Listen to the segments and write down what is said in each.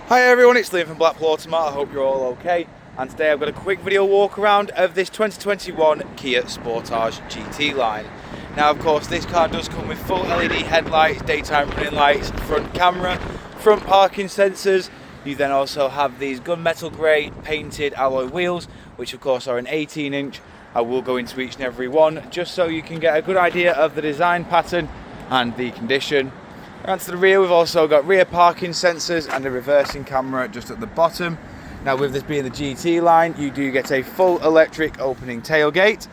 Hi everyone, it's Liam from Blackpool Automart. I hope you're all okay. And today I've got a quick video walk around of this 2021 Kia Sportage GT line. Now of course this car does come with full LED headlights, daytime running lights, front camera, front parking sensors. You then also have these gunmetal grey painted alloy wheels, which of course are an 18-inch. I will go into each and every one just so you can get a good idea of the design pattern and the condition. Around to the rear, we've also got rear parking sensors and a reversing camera just at the bottom. Now with this being the GT line, you do get a full electric opening tailgate,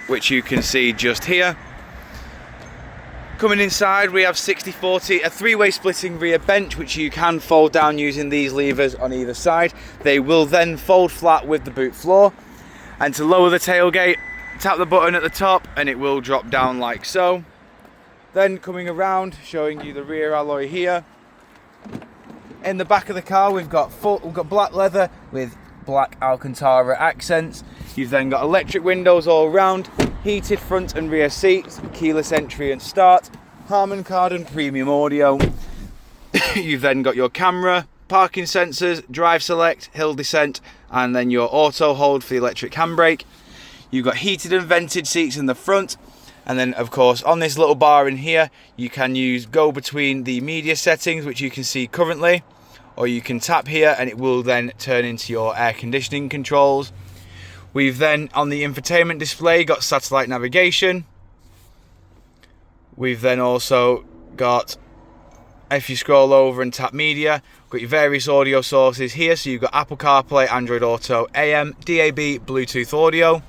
which you can see just here. Coming inside, we have 60/40, a three-way splitting rear bench, which you can fold down using these levers on either side. They will then fold flat with the boot floor. And to lower the tailgate, tap the button at the top and it will drop down like so. Then coming around, showing you the rear alloy here. In the back of the car, we've got black leather with black Alcantara accents. You've then got electric windows all around, heated front and rear seats, keyless entry and start, Harman Kardon premium audio. You've then got your camera, parking sensors, drive select, hill descent, and then your auto hold for the electric handbrake. You've got heated and vented seats in the front. And then of course on this little bar in here, you can go between the media settings, which you can see currently, or you can tap here and it will then turn into your air conditioning controls. We've then on the infotainment display got satellite navigation. We've then also got, if you scroll over and tap media, got your various audio sources here. So you've got Apple CarPlay, Android Auto, AM, DAB, Bluetooth audio.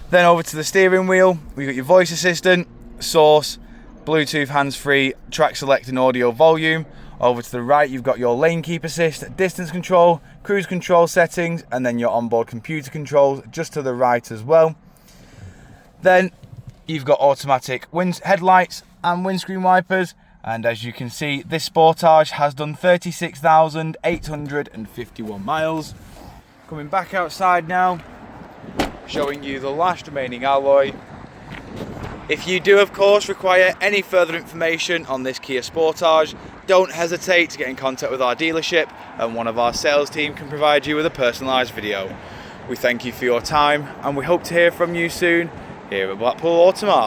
Then over to the steering wheel, we've got your voice assistant, source, Bluetooth hands-free, track select and audio volume. Over to the right, you've got your lane keep assist, distance control, cruise control settings, and then your onboard computer controls just to the right as well. Then you've got automatic headlights and windscreen wipers. And as you can see, this Sportage has done 36,851 miles. Coming back outside now, showing you the last remaining alloy. If you do of course require any further information on this Kia Sportage, don't hesitate to get in contact with our dealership and one of our sales team can provide you with a personalised video. We thank you for your time and we hope to hear from you soon here at Blackpool Automart.